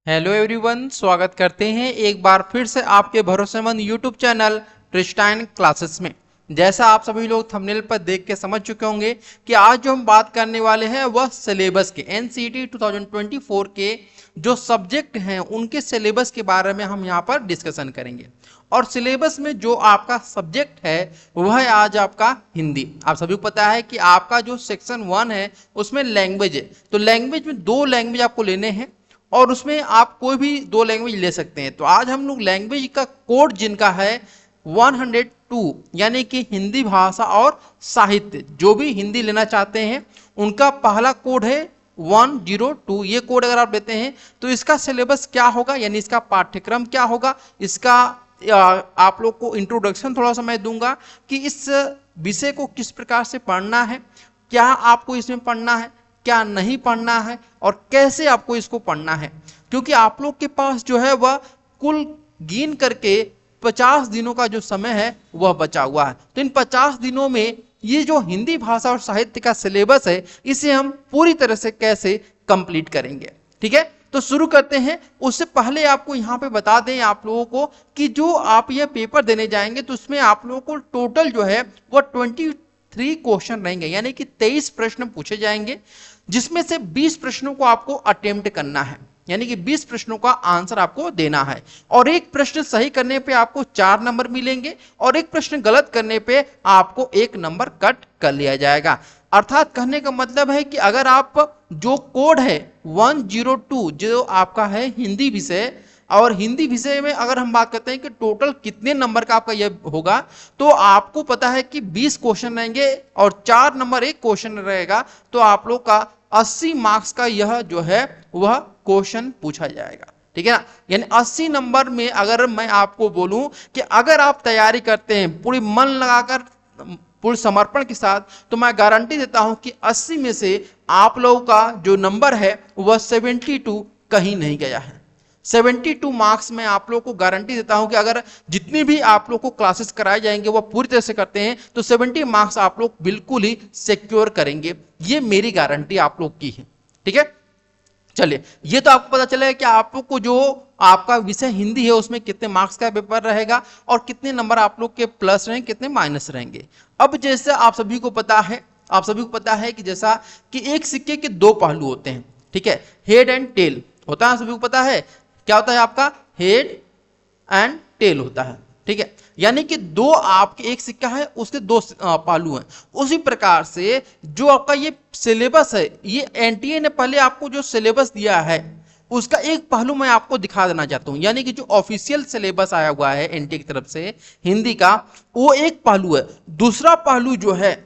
Hello everyone, स्वागत करते हैं एक बार फिर से आपके भरोसेमंद यूट्यूब चैनल प्रिस्टाइन क्लासेस में। जैसा आप सभी लोग थंबनेल पर देख के समझ चुके होंगे कि आज जो हम बात करने वाले हैं वह सिलेबस के एनसीईटी 2024 के जो सब्जेक्ट हैं उनके सिलेबस के बारे में हम यहाँ पर डिस्कशन करेंगे। और सिलेबस में जो आपका सब्जेक्ट है वह है आज आपका हिंदी। आप सभी को पता है कि आपका जो सेक्शन 1 है उसमें लैंग्वेज है, तो लैंग्वेज में 2 लैंग्वेज आपको लेने हैं और उसमें आप कोई भी 2 लैंग्वेज ले सकते हैं। तो आज हम लोग लैंग्वेज का कोड जिनका है 102 यानी कि हिंदी भाषा और साहित्य, जो भी हिंदी लेना चाहते हैं उनका पहला कोड है 102। ये कोड अगर आप लेते हैं तो इसका सिलेबस क्या होगा, यानी इसका पाठ्यक्रम क्या होगा, इसका आप लोग को इंट्रोडक्शन थोड़ा सा मैं दूंगा कि इस विषय को किस प्रकार से पढ़ना है, क्या आपको इसमें पढ़ना है, क्या नहीं पढ़ना है और कैसे आपको इसको पढ़ना है। क्योंकि आप लोग के पास जो है वह कुल गिन करके 50 दिनों का जो समय है वह बचा हुआ है। तो इन 50 दिनों में ये जो हिंदी भाषा और साहित्य का सिलेबस है इसे हम पूरी तरह से कैसे कंप्लीट करेंगे। ठीक है, तो शुरू करते हैं। उससे पहले आपको यहाँ पे बता दें आप लोगों को कि जो आप ये पेपर देने जाएंगे तो उसमें आप लोगों को टोटल जो है वह 23 क्वेश्चन रहेंगे, यानी कि 23 प्रश्न पूछे जाएंगे, जिसमें से 20 प्रश्नों को आपको अटेम्प्ट करना है, यानी कि 20 प्रश्नों का आंसर आपको देना है। और एक प्रश्न सही करने पे आपको 4 नंबर मिलेंगे और एक प्रश्न गलत करने पे आपको 1 नंबर कट कर लिया जाएगा। अर्थात कहने का मतलब है कि अगर आप जो कोड है 102 जो आपका है हिंदी विषय, और हिंदी विषय में अगर हम बात करते हैं कि टोटल कितने नंबर का आपका यह होगा, तो आपको पता है कि 20 क्वेश्चन रहेंगे और 4 नंबर एक क्वेश्चन रहेगा, तो आप लोग का 80 मार्क्स का यह जो है वह क्वेश्चन पूछा जाएगा। ठीक है ना, यानी 80 नंबर में अगर मैं आपको बोलूं कि अगर आप तैयारी करते हैं पूरी मन लगाकर पूरे समर्पण के साथ, तो मैं गारंटी देता हूं कि 80 में से आप लोगों का जो नंबर है वह 72 कहीं नहीं गया है। 72 मार्क्स में आप लोग को गारंटी देता हूं कि अगर जितनी भी आप लोग को क्लासेस कराए जाएंगे वो पूरी तरह से करते हैं तो 70 मार्क्स आप लोग बिल्कुल ही सिक्योर करेंगे। ये मेरी गारंटी आप लोग की है। ठीक है, चलिए, ये तो आपको पता चलेगा कि आप लोग को जो आपका विषय हिंदी है उसमें कितने मार्क्स का पेपर रहेगा और कितने नंबर आप लोग के प्लस रहेंगे, कितने माइनस रहेंगे। अब जैसे आप सभी को पता है कि जैसा कि एक सिक्के के 2 पहलू होते हैं। ठीक है, हेड एंड टेल होता है, सभी को पता है क्या होता है, आपका हेड एंड टेल होता है। ठीक है, यानी कि 2 आपके एक सिक्का है उसके 2 पहलू हैं। उसी प्रकार से जो आपका ये सिलेबस है, ये एनटीए ने पहले आपको जो सिलेबस दिया है उसका एक पहलू मैं आपको दिखा देना चाहता हूं, यानी कि जो ऑफिशियल सिलेबस आया हुआ है एनटीए की तरफ से हिंदी का, वो एक पहलू है। दूसरा पहलू जो है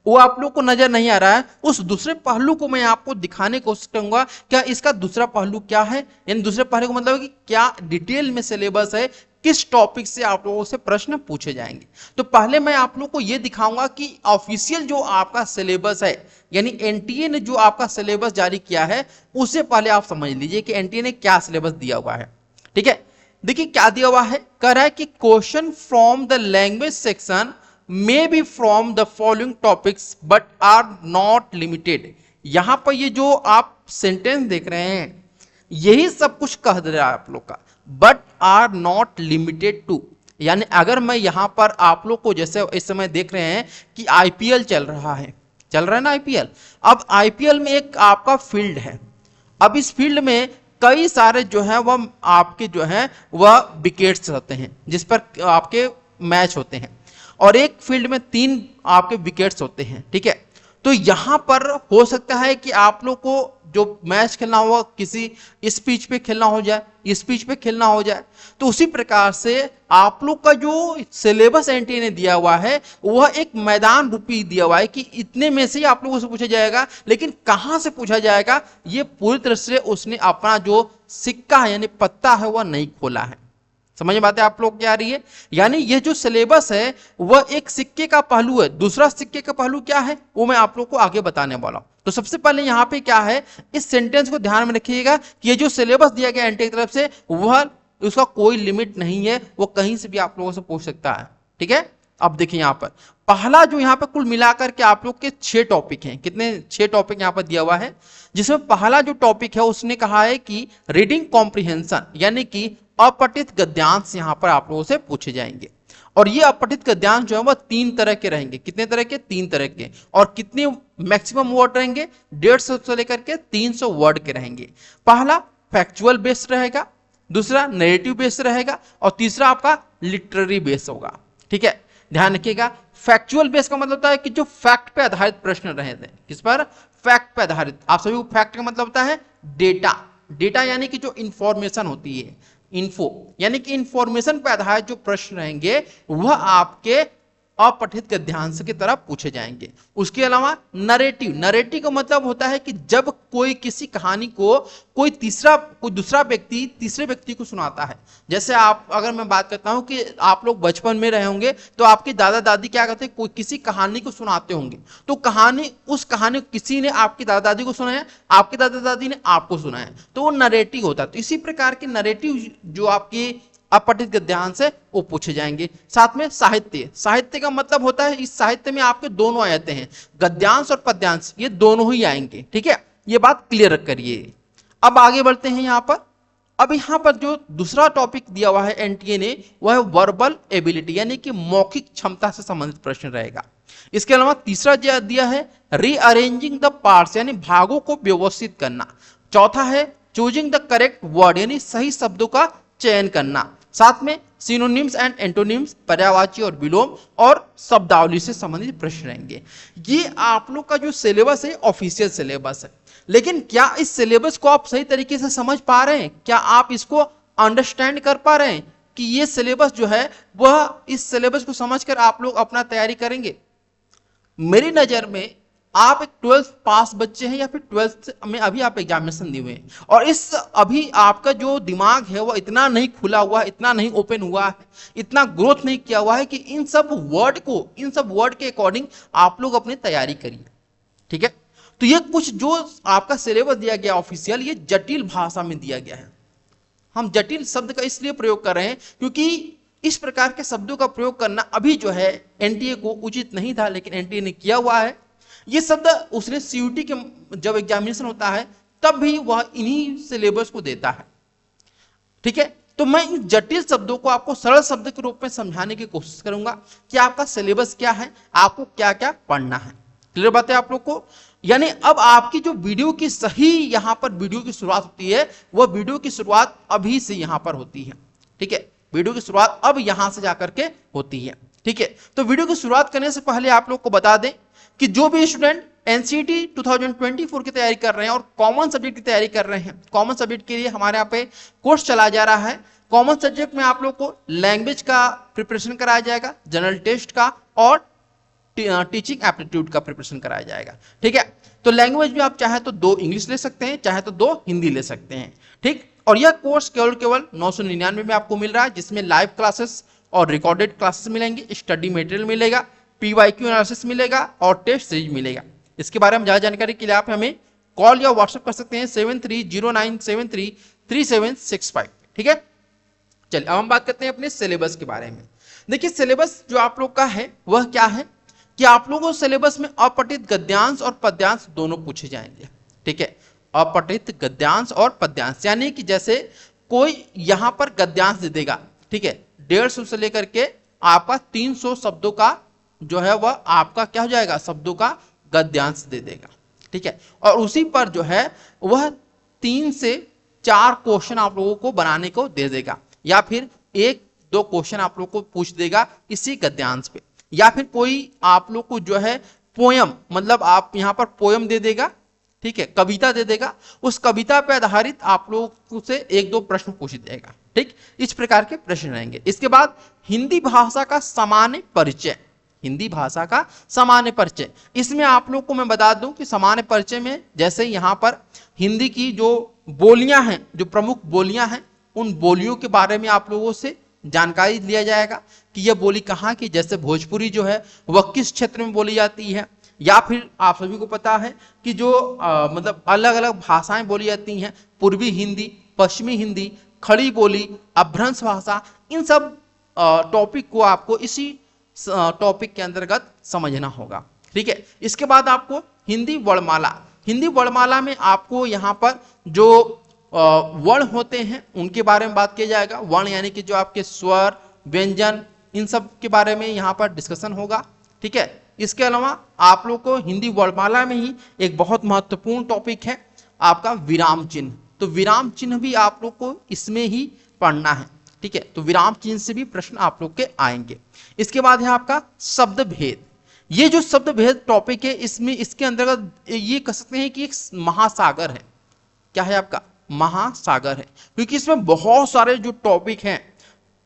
वो आप लोग को नजर नहीं आ रहा है, उस दूसरे पहलू को मैं आपको दिखाने की कोशिश करूंगा। क्या इसका दूसरा पहलू क्या है, यानी दूसरे पहलू का मतलब है कि क्या डिटेल में सिलेबस है, किस टॉपिक से आप लोगों से प्रश्न पूछे जाएंगे। तो पहले मैं आप लोग को यह दिखाऊंगा कि ऑफिशियल जो आपका सिलेबस है, यानी एनटीए ने जो आपका सिलेबस जारी किया है उसे पहले आप समझ लीजिए कि एनटीए ने क्या सिलेबस दिया हुआ है। ठीक है, देखिए क्या दिया हुआ है, कह रहा है कि question from the language section may be from the following topics but are not limited। यहां पर ये जो आप सेंटेंस देख रहे हैं यही सब कुछ कह दे रहा है आप लोग का, but are not limited to। यानी अगर मैं यहां पर आप लोग को, जैसे इस समय देख रहे हैं कि आईपीएल चल रहा है ना आईपीएल। अब आईपीएल में एक आपका फील्ड है, अब इस फील्ड में कई सारे जो है वह आपके जो है वह विकेट्स रहते हैं जिस पर आपके मैच होते हैं, और एक फील्ड में 3 आपके विकेट्स होते हैं। ठीक है, तो यहां पर हो सकता है कि आप लोग को जो मैच खेलना हुआ किसी इस पिच पे खेलना हो जाए, इस पिच पे खेलना हो जाए। तो उसी प्रकार से आप लोग का जो सिलेबस एनटीए ने दिया हुआ है वह एक मैदान रूपी दिया हुआ है कि इतने में से ही आप लोगों से पूछा जाएगा, लेकिन कहां से पूछा जाएगा ये पूरी तरह से उसने अपना जो सिक्का है यानी पत्ता है वह नहीं खोला है। समझ में बातें आप लोग क्या आ रही है, यानी ये जो सिलेबस है वह एक सिक्के का पहलू है। दूसरा सिक्के का पहलू क्या है वो मैं आप लोग को आगे बताने वाला हूं। तो सबसे पहले यहां पे क्या है, इस सेंटेंस को ध्यान में रखिएगा कि ये जो सिलेबस दिया गया एनटीए की तरफ से वह उसका कोई लिमिट नहीं है, वो कहीं से भी आप लोगों से पूछ सकता है। ठीक है, अब देखिए यहाँ पर पहला जो यहाँ पर कुल मिलाकर के आप लोग के 6 टॉपिक हैं, कितने 6 टॉपिक यहाँ पर दिया हुआ है, जिसमें पहला जो टॉपिक है उसने कहा है कि रीडिंग कॉम्प्रिहेंशन यानी कि अपठित गद्यांश यहाँ पर आप लोगों से पूछे जाएंगे। और ये अपठित गद्यांश जो है वह 3 तरह के रहेंगे। कितने तरह के? 3 तरह के। और कितने मैक्सिमम वर्ड रहेंगे? 150 से लेकर के 300 वर्ड के रहेंगे। पहला फैक्चुअल बेस्ड रहेगा, दूसरा नैरेटिव बेस्ड रहेगा और तीसरा आपका लिटरेरी बेस्ड होगा। ठीक है, ध्यान रखिएगा। फैक्चुअल बेस का मतलब होता है कि जो फैक्ट पे आधारित प्रश्न रहे थे। किस पर? फैक्ट पे आधारित। आप सभी को फैक्ट का मतलब होता है डेटा। डेटा यानी कि जो इंफॉर्मेशन होती है, इन्फो यानी कि इंफॉर्मेशन पे आधारित जो प्रश्न रहेंगे वह आपके अपठित गद्यांश की तरफ पूछे जाएंगे। उसके अलावा नरेटिव, नरेटिव का मतलब होता है कि जब कोई किसी कहानी को कोई दूसरा व्यक्ति तीसरे व्यक्ति को सुनाता है। जैसे आप, अगर मैं बात करता हूं कि आप लोग बचपन में रहे होंगे तो आपके दादा दादी क्या करते हैं, कोई किसी कहानी को सुनाते होंगे, तो उस कहानी किसी ने आपकी दादा दादी को सुनाया, आपके दादा दादी ने आपको सुनाया, तो वो नरेटिव होता है। तो इसी प्रकार के नरेटिव जो आपकी अपठित गद्यांश है वो पूछे जाएंगे। साथ में साहित्य, साहित्य का मतलब होता है इस साहित्य में आपके दोनों आ जाते हैं, गद्यांश और पद्यांश, ये दोनों ही आएंगे। ठीक है, ये बात क्लियर करिए। अब आगे बढ़ते हैं यहाँ पर। अब यहाँ पर जो दूसरा टॉपिक दिया हुआ है एनटीए ने वह है वर्बल एबिलिटी यानी कि मौखिक क्षमता से संबंधित प्रश्न रहेगा। इसके अलावा तीसरा दिया है रीअरेंजिंग द पार्ट्स यानी भागों को व्यवस्थित करना। चौथा है चूजिंग द करेक्ट वर्ड यानी सही शब्दों का चयन करना। साथ में सिनोनिम्स एंड एंटोनिम्स, पर्यायवाची और विलोम और शब्दावली से संबंधित प्रश्न रहेंगे। ये आप लोग का जो सिलेबस है ऑफिशियल सिलेबस है, लेकिन क्या इस सिलेबस को आप सही तरीके से समझ पा रहे हैं? क्या आप इसको अंडरस्टैंड कर पा रहे हैं कि ये सिलेबस जो है वह, इस सिलेबस को समझकर आप लोग अपना तैयारी करेंगे? मेरी नजर में आप एक 12th पास बच्चे हैं या फिर 12th में अभी आप एग्जामिनेशन दिए हुए हैं और इस अभी आपका जो दिमाग है वो इतना नहीं खुला हुआ है, इतना नहीं ओपन हुआ है, इतना ग्रोथ नहीं किया हुआ है कि इन सब वर्ड के अकॉर्डिंग आप लोग अपनी तैयारी करिए। ठीक है, तो ये कुछ जो आपका सिलेबस दिया गया ऑफिशियल, ये जटिल भाषा में दिया गया है। हम जटिल शब्द का इसलिए प्रयोग कर रहे हैं क्योंकि इस प्रकार के शब्दों का प्रयोग करना अभी जो है एनटीए को उचित नहीं था, लेकिन एनटीए ने किया हुआ है। ये शब्द उसने सीयूटी के जब एग्जामिनेशन होता है तब भी वह इन्हीं सिलेबस को देता है। ठीक है, तो मैं इन जटिल शब्दों को आपको सरल शब्द के रूप में समझाने की कोशिश करूंगा कि आपका सिलेबस क्या है, आपको क्या क्या पढ़ना है। क्लियर बात है आप लोग को? यानी अब आपकी जो वीडियो की सही यहां पर वीडियो की शुरुआत होती है, वह वीडियो की शुरुआत अभी से यहां पर होती है। ठीक है, वीडियो की शुरुआत अब यहां से जाकर के होती है। ठीक है, तो वीडियो की शुरुआत करने से पहले आप लोग को बता दें कि जो भी स्टूडेंट एनसीईटी 2024 की तैयारी कर रहे हैं और कॉमन सब्जेक्ट की तैयारी कर रहे हैं, कॉमन सब्जेक्ट के लिए हमारे यहाँ पे कोर्स चलाया जा रहा है। कॉमन सब्जेक्ट में आप लोग को लैंग्वेज का प्रिपरेशन कराया जाएगा, जनरल टेस्ट का और टीचिंग एप्टीट्यूड का प्रिपरेशन कराया जाएगा। ठीक है, तो लैंग्वेज में आप चाहे तो 2 इंग्लिश ले सकते हैं, चाहे तो 2 हिंदी ले सकते हैं। ठीक, और यह कोर्स केवल 999 में आपको मिल रहा है, जिसमें लाइव क्लासेस और रिकॉर्डेड क्लासेस मिलेंगे, स्टडी मटेरियल मिलेगा, पीवाईक्यू एनालिसिस मिलेगा और टेस्ट सीरीज मिलेगा। इसके बारे में ज्यादा जानकारी के लिए आप हमें कॉल या व्हाट्सएप कर सकते हैं 7309733765। ठीक है, चलिए अब हम बात करते हैं अपने सिलेबस के बारे में। देखिए, सिलेबस जो आप लोग का है वह क्या है कि आप लोगों को सिलेबस में अपठित गद्यांश और पद्यांश दोनों पूछे जाएंगे। ठीक है, अपठित गद्यांश और पद्यांश यानी कि जैसे कोई यहां पर गद्यांश दे देगा, ठीक है, 150 से लेकर के आपका 300 शब्दों का जो है वह आपका क्या हो जाएगा, शब्दों का गद्यांश दे देगा। ठीक है, और उसी पर जो है वह 3 से 4 क्वेश्चन आप लोगों को बनाने को दे देगा, या फिर 1-2 क्वेश्चन आप लोग को पूछ देगा इसी गद्यांश पे, या फिर कोई आप लोग को जो है पोयम, मतलब आप यहां पर पोयम दे देगा, ठीक है, कविता दे देगा, उस कविता पर आधारित आप लोग से 1-2 प्रश्न पूछ देगा। ठीक, इस प्रकार के प्रश्न रहेंगे। इसके बाद हिंदी भाषा का सामान्य परिचय, हिंदी भाषा का सामान्य परिचय, इसमें आप लोग को मैं बता दूं कि सामान्य परिचय में जैसे यहां पर हिंदी की जो बोलियां हैं, जो प्रमुख बोलियां हैं, उन बोलियों के बारे में आप लोगों से जानकारी लिया जाएगा कि यह बोली कहाँ की, जैसे भोजपुरी जो है वह किस क्षेत्र में बोली जाती है, या फिर आप सभी को पता है कि जो मतलब अलग अलग भाषाएं बोली जाती हैं, पूर्वी हिंदी, पश्चिमी हिंदी, खड़ी बोली, अपभ्रंश भाषा, इन सब टॉपिक को आपको इसी टॉपिक के अंतर्गत समझना होगा। ठीक है, इसके बाद आपको हिंदी वर्णमाला, हिंदी वर्णमाला में आपको यहाँ पर जो वर्ण होते हैं उनके बारे में बात किया जाएगा। वर्ण यानी कि जो आपके स्वर, व्यंजन, इन सब के बारे में यहाँ पर डिस्कशन होगा। ठीक है, इसके अलावा आप लोग को हिंदी वर्णमाला में ही एक बहुत महत्वपूर्ण टॉपिक है आपका विराम चिन्ह। तो विराम चिन्ह भी आप लोग को इसमें ही पढ़ना है। ठीक है, तो विराम चिन्ह से भी प्रश्न आप लोग के आएंगे। इसके बाद है आपका शब्द भेद। ये जो शब्द भेद टॉपिक है, इसमें इसके अंतर्गत ये कह सकते हैं कि एक महासागर है। क्या है आपका? महासागर है, क्योंकि इसमें बहुत सारे जो टॉपिक हैं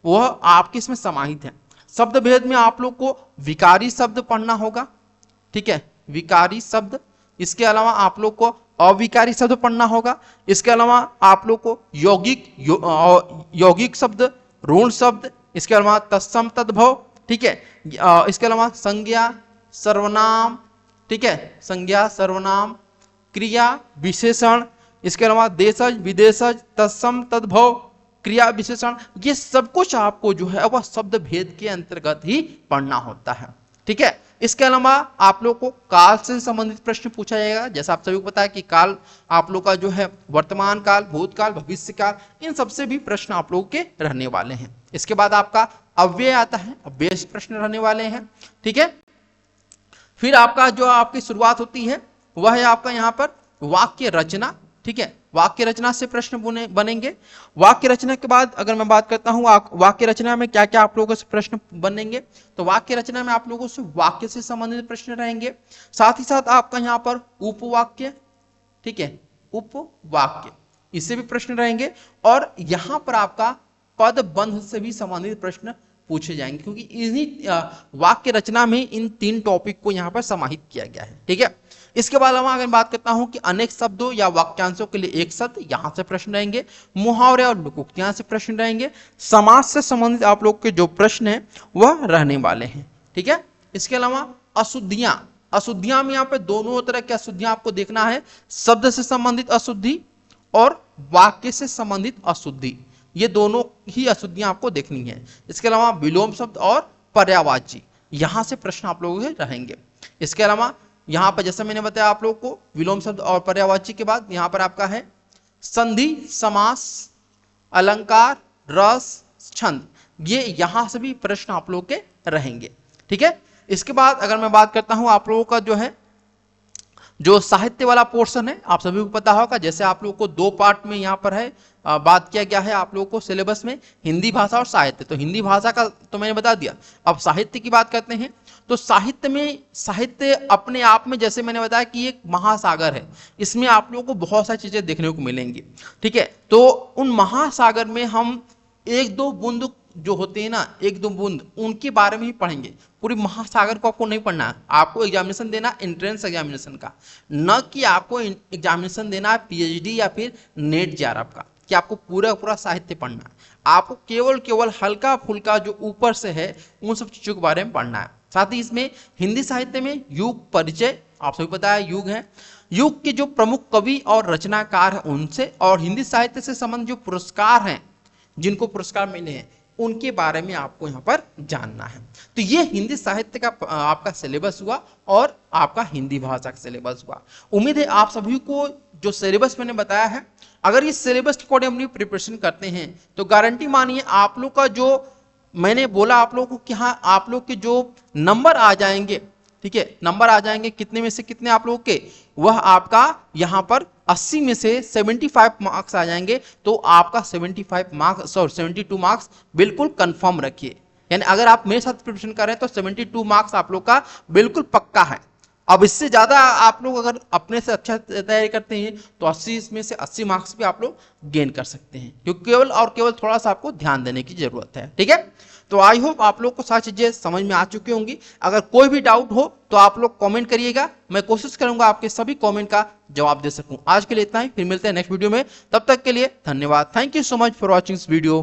वह आपके इसमें समाहित हैं। शब्द भेद में आप लोग को विकारी शब्द पढ़ना होगा। ठीक है, विकारी शब्द। इसके अलावा आप लोग को अविकारी शब्द पढ़ना होगा। इसके अलावा आप लोग को यौगिक शब्द, ऋण शब्द, इसके अलावा तत्सम तद्भव। ठीक है, इसके अलावा संज्ञा, सर्वनाम। ठीक है, संज्ञा, सर्वनाम, क्रिया, विशेषण, इसके अलावा देशज, विदेशज, तत्सम तद्भव, क्रिया, विशेषण। ये सब कुछ आपको जो है वह शब्द भेद के अंतर्गत ही पढ़ना होता है। ठीक है, इसके अलावा आप लोग को काल से संबंधित प्रश्न पूछा जाएगा। जैसा आप सभी को पता है कि काल आप लोग का जो है वर्तमान काल, भूतकाल, भविष्य काल, इन सबसे भी प्रश्न आप लोगों के रहने वाले हैं। इसके बाद आपका अव्यय आता है, अव्यय से प्रश्न रहने वाले हैं। ठीक है, फिर आपका जो आपकी शुरुआत होती है वह है आपका यहाँ पर वाक्य रचना। ठीक है, वाक्य रचना से प्रश्न बनेंगे। वाक्य रचना के बाद अगर मैं बात करता हूं वाक्य रचना में क्या क्या आप लोगों से प्रश्न बनेंगे, तो वाक्य रचना में आप लोगों से वाक्य से संबंधित प्रश्न रहेंगे। साथ ही साथ आपका यहाँ पर उपवाक्य, ठीक है, उपवाक्य, इससे भी प्रश्न रहेंगे। और यहाँ पर आपका पद बंध से भी संबंधित प्रश्न पूछे जाएंगे, क्योंकि इन्हीं वाक्य रचना में इन तीन टॉपिक को यहाँ पर समाहित किया गया है। ठीक है, इसके बाद अगर बात करता हूं कि अनेक शब्दों या वाक्यांशों के लिए एक शब्द, यहां से प्रश्न रहेंगे। मुहावरे और लोकोक्तियां से प्रश्न रहेंगे। समाज से संबंधित आप लोग के जो प्रश्न है वह रहने वाले हैं। ठीक है, इसके अलावा अशुद्धियां, अशुद्धियां में यहाँ पे दोनों तरह की अशुद्धियां आपको देखना है। शब्द से संबंधित अशुद्धि और वाक्य से संबंधित अशुद्धि, ये दोनों ही अशुद्धियां आपको देखनी है। इसके अलावा विलोम शब्द और पर्यायवाची, यहां से प्रश्न आप लोगों के रहेंगे। इसके अलावा यहां पर जैसे मैंने बताया आप लोगों को विलोम शब्द और पर्यायवाची के बाद यहां पर आपका है संधि, समास, अलंकार, रस, छंद, ये यहां से भी प्रश्न आप लोगों के रहेंगे। ठीक है, इसके बाद अगर मैं बात करता हूं आप लोगों का जो है जो साहित्य वाला पोर्शन है, आप सभी को पता होगा, जैसे आप लोगों को दो पार्ट में यहाँ पर है बात किया गया है आप लोगों को सिलेबस में, हिंदी भाषा और साहित्य। तो हिंदी भाषा का तो मैंने बता दिया। अब साहित्य की बात करते हैं, तो साहित्य में, साहित्य अपने आप में जैसे मैंने बताया कि एक महासागर है, इसमें आप लोगों को बहुत सारी चीजें देखने को मिलेंगी। ठीक है, तो उन महासागर में हम एक दो बूंद जो होते हैं ना, एक दो बूंद, उनके बारे में ही पढ़ेंगे। पूरी महासागर को आपको नहीं पढ़ना है। आपको एग्जामिनेशन देना एंट्रेंस एग्जामिनेशन का, न कि आपको एग्जामिनेशन देना है पीएचडी या फिर नेट जेआरएफ का, कि आपको पूरा पूरा साहित्य पढ़ना है। आपको केवल हल्का फुल्का जो ऊपर से है उन सब चीजों के बारे में पढ़ना है। साथ ही इसमें हिंदी साहित्य में युग परिचय, आप सभी पता है युग है, युग के जो प्रमुख कवि और रचनाकार हैं उनसे, और हिंदी साहित्य से संबंधित जो पुरस्कार हैं, जिनको पुरस्कार मिले हैं, उनके बारे में आपको यहाँ पर जानना है। तो ये हिंदी साहित्य का आपका सिलेबस हुआ और आपका हिंदी भाषा का सिलेबस हुआ। उम्मीद है आप सभी को जो सिलेबस मैंने बताया है, अगर इस सिलेबस के अकॉर्डिंग अपनी प्रिपरेशन करते हैं तो गारंटी मानिए आप लोग का जो मैंने बोला आप लोगों को कि हाँ आप लोग के जो नंबर आ जाएंगे, ठीक है, नंबर आ जाएंगे कितने में से कितने आप लोगों के, वह आपका यहाँ पर 80 में से 75 मार्क्स आ जाएंगे। तो आपका 75 मार्क्स, सॉरी 72 मार्क्स बिल्कुल कंफर्म रखिए। यानी अगर आप मेरे साथ प्रिपरेशन कर रहे हैं तो 72 मार्क्स आप लोग का बिल्कुल पक्का है। अब इससे ज्यादा आप लोग अगर अपने से अच्छा तैयारी करते हैं तो 80 में से 80 मार्क्स भी आप लोग गेन कर सकते हैं, क्योंकि केवल और केवल थोड़ा सा आपको ध्यान देने की जरूरत है। ठीक है, तो आई होप आप लोग को सारी चीजें समझ में आ चुकी होंगी। अगर कोई भी डाउट हो तो आप लोग कमेंट करिएगा, मैं कोशिश करूंगा आपके सभी कमेंट का जवाब दे सकूं। आज के लिए इतना ही, फिर मिलते हैं नेक्स्ट वीडियो में, तब तक के लिए धन्यवाद। Thank you so much for watching this video.